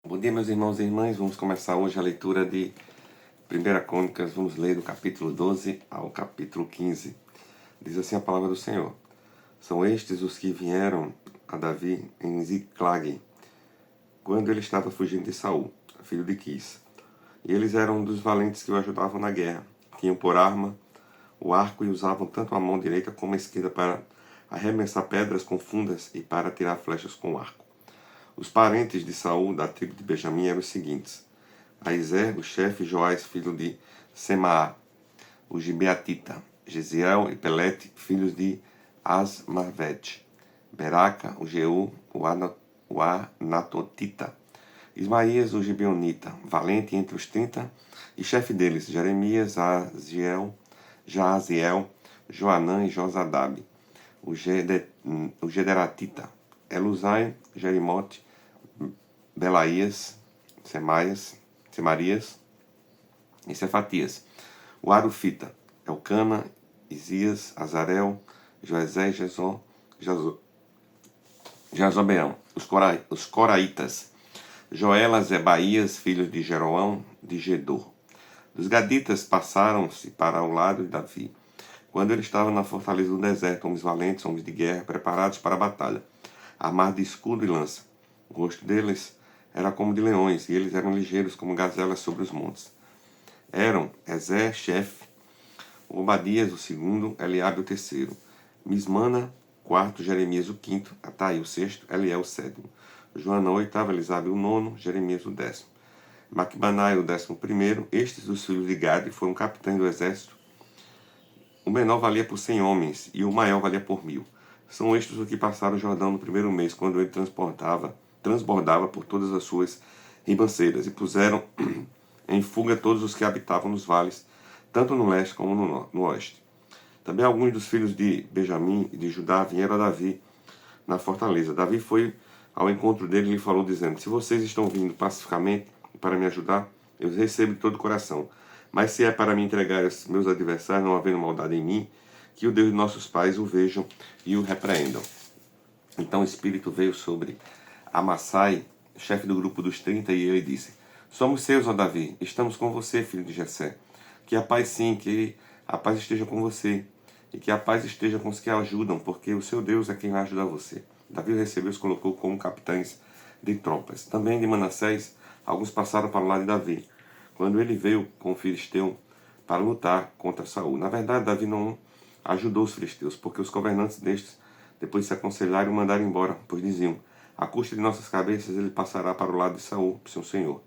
Bom dia, meus irmãos e irmãs. Vamos começar hoje a leitura de 1 Crônicas. Vamos ler do capítulo 12 ao capítulo 15. Diz assim a palavra do Senhor. São estes os que vieram a Davi em Ziclag, quando ele estava fugindo de Saul, filho de Quis. E eles eram dos valentes que o ajudavam na guerra. Tinham por arma o arco e usavam tanto a mão direita como a esquerda para arremessar pedras com fundas e para atirar flechas com o arco. Os parentes de Saul, da tribo de Benjamim, eram os seguintes: Aizer, o chefe, Joás, filho de Semaá, o Gibeatita, Gesiel e Pelete, filhos de Asmavet, Beraca, o Jeú, o Anatotita, Ismaías, o Gibeonita, valente entre os 30, e chefe deles, Jeremias, Jaaziel, Joanã e Josadabe, o Gederatita, Eluzai, Jerimote, Belaías, Semarias e Cefatias, o Arufita, Elcana, Isias, Azarel, Joesé e Jazobeão, os Coraitas, Joelas, Zebaías, filhos de Jeroão, de Gedor. Dos Gaditas passaram-se para o lado de Davi, quando ele estava na fortaleza do deserto, homens valentes, homens de guerra, preparados para a batalha, armados de escudo e lança. O rosto deles era como de leões, e eles eram ligeiros como gazelas sobre os montes. Eram Ezer, chefe, Obadias, o segundo, Eliabe, o terceiro, Mismana, quarto, Jeremias, o quinto, Atai, o sexto, Eliel, o sétimo, Joanã, o oitavo, Elisabe, o nono, Jeremias, o décimo, Macbanai, o 11º. Estes dos filhos de Gade foram capitães do exército. O menor valia por 100 homens, e o maior valia por 1000. São estes os que passaram o Jordão no primeiro mês, quando ele transbordava por todas as suas ribanceiras, e puseram em fuga todos os que habitavam nos vales, tanto no leste como no oeste. Também alguns dos filhos de Benjamim e de Judá vieram a Davi na fortaleza. Davi foi ao encontro dele e lhe falou, dizendo: Se vocês estão vindo pacificamente para me ajudar, eu os recebo de todo o coração. Mas se é para me entregar aos meus adversários, não havendo maldade em mim, que o Deus de nossos pais o vejam e o repreendam. Então o Espírito veio sobre Amassai, chefe do grupo dos 30, e ele disse: Somos seus, ó Davi, estamos com você, filho de Jessé. Que a paz sim, que a paz esteja com você, e que a paz esteja com os que a ajudam, porque o seu Deus é quem vai ajudar você. Davi recebeu e os colocou como capitães de tropas. Também de Manassés, alguns passaram para o lado de Davi, quando ele veio com o filisteu para lutar contra Saul. Na verdade, Davi não ajudou os filisteus, porque os governantes destes depois se aconselharam e o mandaram embora, pois diziam: à custa de nossas cabeças ele passará para o lado de Saul, seu senhor.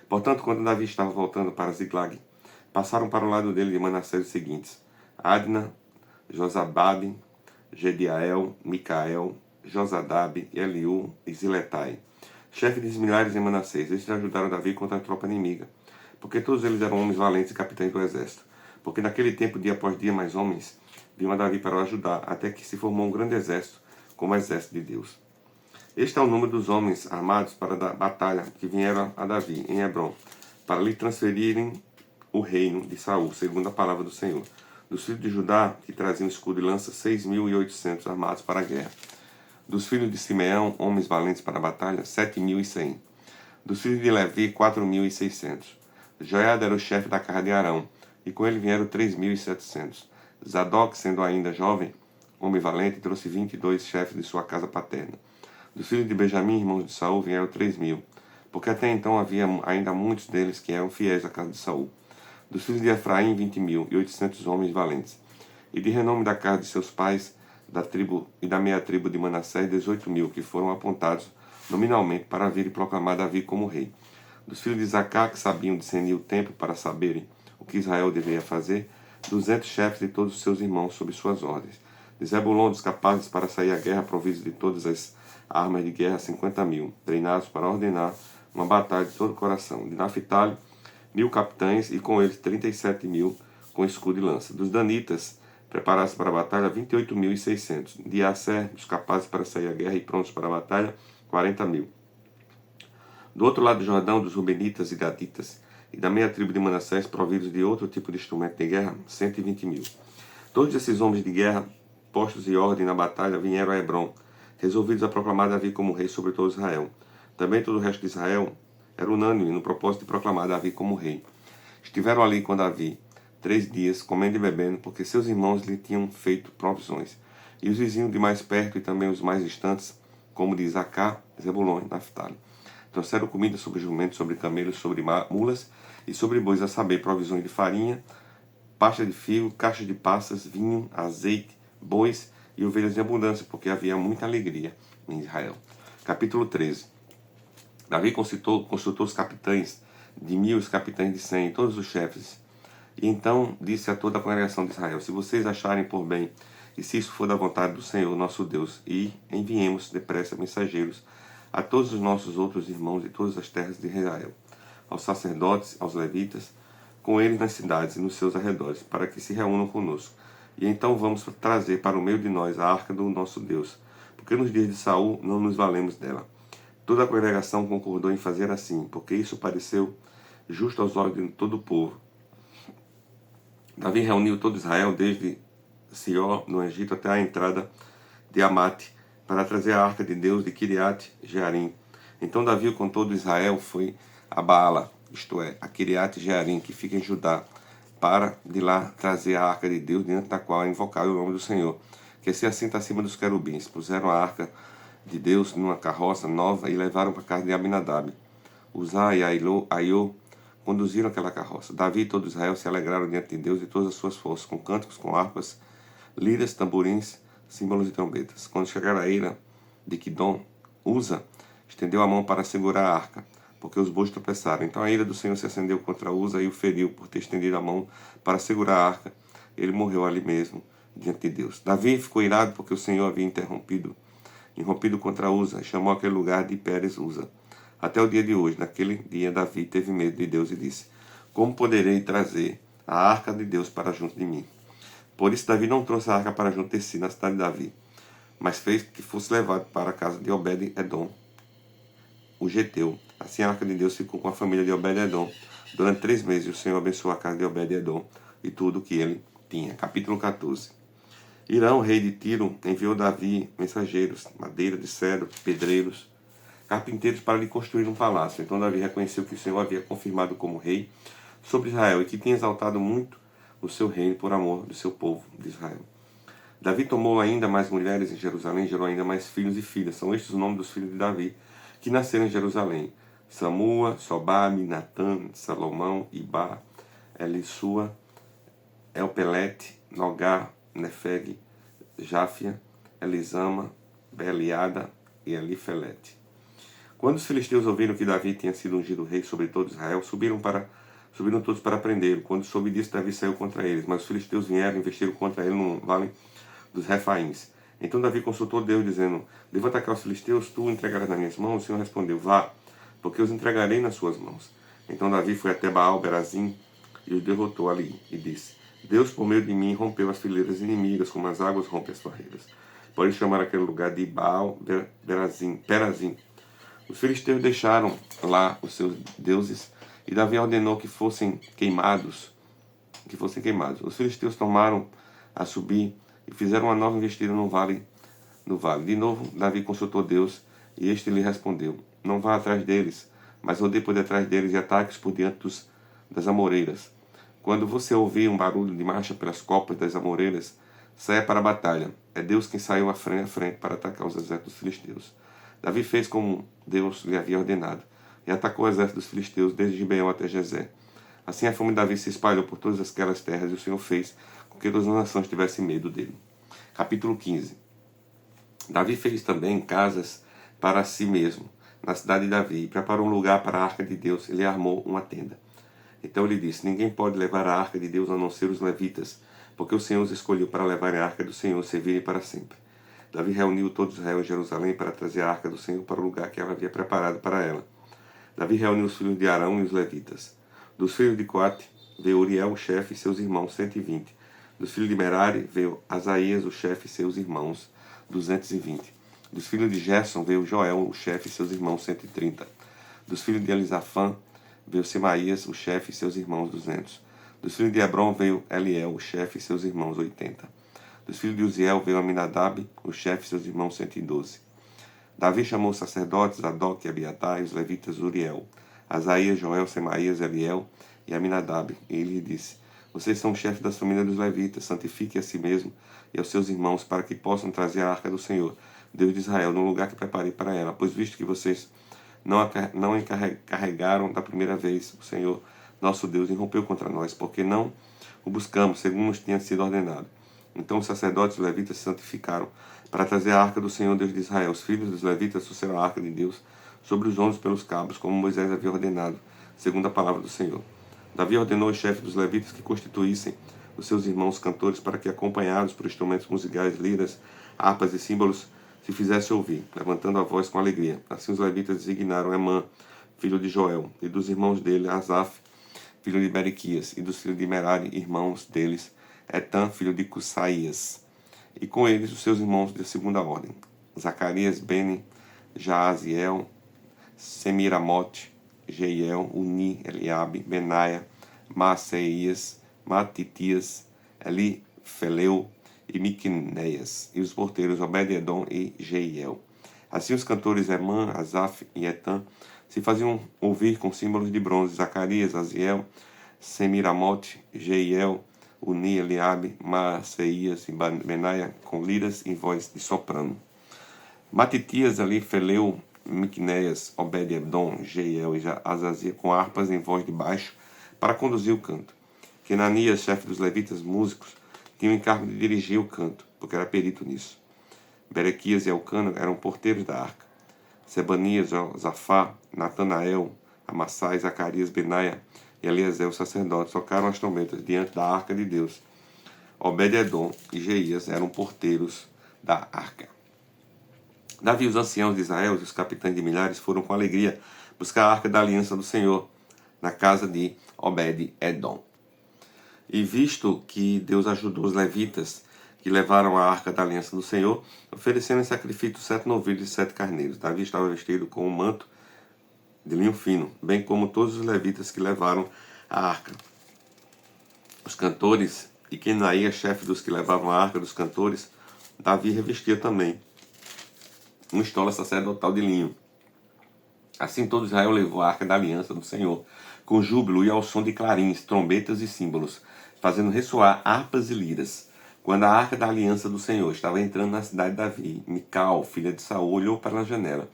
Portanto, quando Davi estava voltando para Ziclag, passaram para o lado dele de Manassés os seguintes: Adna, Josababe, Gediael, Micael, Josadabe, Eliú e Ziletai, chefe de milhares em Manassés. Estes ajudaram Davi contra a tropa inimiga, porque todos eles eram homens valentes e capitães do exército. Porque naquele tempo, dia após dia, mais homens vinham a Davi para o ajudar, até que se formou um grande exército, como o exército de Deus. Este é o número dos homens armados para a batalha que vieram a Davi, em Hebron, para lhe transferirem o reino de Saul, segundo a palavra do Senhor. Dos filhos de Judá, que traziam escudo e lança, 6.800 armados para a guerra. Dos filhos de Simeão, homens valentes para a batalha, 7.100. Dos filhos de Levi, 4.600. Joiada era o chefe da casa de Arão, e com ele vieram 3.700. Zadok, sendo ainda jovem, homem valente, trouxe 22 chefes de sua casa paterna. Dos filhos de Benjamim, irmãos de Saul, vieram 3.000, porque até então havia ainda muitos deles que eram fiéis à casa de Saul. Dos filhos de Efraim, 20.800 homens valentes. E de renome da casa de seus pais, da tribo e da meia tribo de Manassés, 18.000, que foram apontados nominalmente para vir e proclamar Davi como rei. Dos filhos de Zacá, que sabiam discernir o tempo para saberem o que Israel deveria fazer, 200 chefes de todos os seus irmãos sob suas ordens. De Zebulon, dos capazes para sair à guerra, providos de todas as armas de guerra, 50.000, treinados para ordenar uma batalha de todo o coração. De Naphtali, 1.000 capitães, e com eles 37.000 com escudo e lança. Dos danitas, preparados para a batalha, 28.600. De Asser, dos capazes para sair à guerra e prontos para a batalha, 40.000. Do outro lado do Jordão, dos Rubenitas e Gaditas, e da meia tribo de Manassés, providos de outro tipo de instrumento de guerra, 120.000. Todos esses homens de guerra, postos em ordem na batalha, vieram a Hebron, resolvidos a proclamar Davi como rei sobre todo Israel. Também todo o resto de Israel era unânime no propósito de proclamar Davi como rei. Estiveram ali com Davi 3 dias, comendo e bebendo, porque seus irmãos lhe tinham feito provisões. E os vizinhos de mais perto e também os mais distantes, como de Isacar, Zebulon e Naftali, trouxeram comida sobre jumentos, sobre camelos, sobre mulas e sobre bois, a saber, provisões de farinha, pasta de fio, caixa de passas, vinho, azeite, bois e ovelhas em abundância, porque havia muita alegria em Israel. Capítulo 13. Davi consultou os capitães de 1000, os capitães de 100, todos os chefes. E então disse a toda a congregação de Israel: se vocês acharem por bem, e se isso for da vontade do Senhor, nosso Deus, e enviemos depressa mensageiros a todos os nossos outros irmãos de todas as terras de Israel, aos sacerdotes, aos levitas, com eles nas cidades e nos seus arredores, para que se reúnam conosco. E então vamos trazer para o meio de nós a arca do nosso Deus, porque nos dias de Saul não nos valemos dela. Toda a congregação concordou em fazer assim, porque isso pareceu justo aos olhos de todo o povo. Davi reuniu todo Israel, desde Sió, no Egito, até a entrada de Amate, para trazer a arca de Deus de Kiriat Jearim. Então Davi, com todo Israel, foi a Baala, isto é, a Kiriat Jearim, que fica em Judá, para de lá trazer a arca de Deus, diante da qual é invocado o nome do Senhor, que se assenta acima dos querubins. Puseram a arca de Deus numa carroça nova e levaram para a casa de Abinadab. Uzá e Aiô conduziram aquela carroça. Davi e todo Israel se alegraram diante de Deus e todas as suas forças, com cânticos, com harpas, liras, tamborins, símbolos e trombetas. Quando chegaram à eira de Quidom, Uza estendeu a mão para segurar a arca, porque os bois tropeçaram. Então a ira do Senhor se acendeu contra Uza e o feriu por ter estendido a mão para segurar a arca. Ele morreu ali mesmo, diante de Deus. Davi ficou irado porque o Senhor havia irrompido contra Uza, e chamou aquele lugar de Pérez Uza. Até o dia de hoje, naquele dia, Davi teve medo de Deus e disse: como poderei trazer a arca de Deus para junto de mim? Por isso Davi não trouxe a arca para junto de si, na cidade de Davi, mas fez que fosse levado para a casa de Obed-Edom, o geteu. Assim a arca de Deus ficou com a família de Obed-Edom durante 3 meses, e o Senhor abençoou a casa de Obed-Edom e tudo o que ele tinha. Capítulo 14. Irão, rei de Tiro, enviou Davi mensageiros, madeira de cedro, pedreiros, carpinteiros para lhe construir um palácio. Então Davi reconheceu que o Senhor havia confirmado como rei sobre Israel e que tinha exaltado muito o seu reino por amor do seu povo de Israel. Davi tomou ainda mais mulheres em Jerusalém, gerou ainda mais filhos e filhas. São estes os nomes dos filhos de Davi, que nasceram em Jerusalém: Samua, Sobabe, Natã, Salomão, Ibá, Elissua, Elpelete, Nogar, Nefeg, Jáfia, Elisama, Beliada e Elifelete. Quando os filisteus ouviram que Davi tinha sido ungido rei sobre todo Israel, subiram todos para prendê-lo. Quando soube disso, Davi saiu contra eles, mas os filisteus vieram e investiram contra ele no vale dos Refaíns. Então Davi consultou Deus, dizendo: devo atacar os filisteus? Tu o entregarás nas minhas mãos? O Senhor respondeu: vá, porque os entregarei nas suas mãos. Então Davi foi até Baal-Berazim e os derrotou ali, e disse: Deus, por meio de mim, rompeu as fileiras inimigas, como as águas rompem as barreiras. Por isso chamaram aquele lugar de Baal-Perazim. Os filisteus deixaram lá os seus deuses, e Davi ordenou que fossem queimados. Os filisteus tomaram a subir e fizeram uma nova investida no vale. De novo, Davi consultou Deus, e este lhe respondeu: não vá atrás deles, mas rodeie por detrás deles e ataque-os por diante das amoreiras. Quando você ouvir um barulho de marcha pelas copas das amoreiras, saia para a batalha. É Deus quem saiu à frente para atacar os exércitos dos filisteus. Davi fez como Deus lhe havia ordenado, e atacou o exército dos filisteus desde Gibeão até Gezer. Assim a fome de Davi se espalhou por todas aquelas terras, e o Senhor fez com que todas as nações tivessem medo dele. Capítulo 15. Davi fez também casas para si mesmo, na cidade de Davi, e preparou um lugar para a arca de Deus, e lhe armou uma tenda. Então ele disse: ninguém pode levar a arca de Deus a não ser os levitas, porque o Senhor os escolheu para levar a arca do Senhor, servirem para sempre. Davi reuniu todo Israel em Jerusalém para trazer a arca do Senhor para o lugar que ela havia preparado para ela. Davi reuniu os filhos de Arão e os levitas. Dos filhos de Coate veio Uriel, o chefe, e seus irmãos, 120. Dos filhos de Merari veio Asaías, o chefe, e seus irmãos, 220. Dos filhos de Gerson veio Joel, o chefe, e seus irmãos, 130. Dos filhos de Elisafã veio Semaías, o chefe, e seus irmãos, 200. Dos filhos de Hebron veio Eliel, o chefe, e seus irmãos, 80. Dos filhos de Uziel veio Aminadab, o chefe, e seus irmãos, 112. Davi chamou os sacerdotes Zadok e Abiatar e os levitas Uriel, Asaías, Joel, Semaías, Eliel e Aminadab. E ele disse: vocês são chefes das famílias dos levitas, santifiquem a si mesmo e aos seus irmãos, para que possam trazer a arca do Senhor, Deus de Israel, no lugar que preparei para ela. Pois visto que vocês não encarregaram da primeira vez, o Senhor, nosso Deus, irrompeu contra nós, porque não o buscamos, segundo nos tinha sido ordenado. Então os sacerdotes e os levitas se santificaram para trazer a arca do Senhor, Deus de Israel. Os filhos dos levitas trouxeram a arca de Deus sobre os ombros pelos cabos, como Moisés havia ordenado, segundo a palavra do Senhor. Davi ordenou aos chefes dos levitas que constituíssem os seus irmãos cantores para que, acompanhados por instrumentos musicais, liras, harpas e símbolos, se fizesse ouvir, levantando a voz com alegria. Assim os levitas designaram Emã, filho de Joel, e dos irmãos dele, Asaf, filho de Berequias, e dos filhos de Merari, irmãos deles, Etã, filho de Cusaías, e com eles os seus irmãos de segunda ordem, Zacarias, Beni, Jaaziel, Semiramote, Jeiel, Uni, Eliabe, Benaia, Maaseias, Matitias, Elifeleu e Miquineias, e os porteiros Obed-edom e Jeiel. Assim os cantores Emã, Asaf e Etã se faziam ouvir com símbolos de bronze: Zacarias, Aziel, Semiramote, Jeiel, Uni, Eliabe, Maaseias e Benaia com liras e voz de soprano. Matitias, Elifeleu, Miquineias, Obed-edom, Jeiel e Azazia com harpas em voz de baixo para conduzir o canto. Kenanias, chefe dos levitas músicos, tinha o encargo de dirigir o canto, porque era perito nisso. Berequias e Elcana eram porteiros da arca. Sebanias, Zafá, Natanael, Amassai, Zacarias, Benaia e Eliezer, os sacerdotes, tocaram as trombetas diante da arca de Deus. Obed-edom e Jeias eram porteiros da arca. Davi, os anciãos de Israel e os capitães de milhares foram com alegria buscar a arca da aliança do Senhor na casa de Obed-edom. E visto que Deus ajudou os levitas que levaram a arca da aliança do Senhor, oferecendo em sacrifício 7 novilhos e 7 carneiros. Davi estava vestido com um manto de linho fino, bem como todos os levitas que levaram a arca. Os cantores e Quenaía, chefe dos que levavam a arca dos cantores, Davi revestia também uma estola sacerdotal de linho. Assim todo Israel levou a arca da aliança do Senhor, com júbilo e ao som de clarins, trombetas e símbolos, fazendo ressoar harpas e liras. Quando a arca da aliança do Senhor estava entrando na cidade de Davi, Mical, filha de Saul, olhou para a janela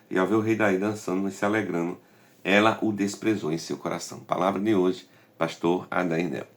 e ao ver o rei Daí dançando e se alegrando, ela o desprezou em seu coração. Palavra de hoje, pastor Adair Nel.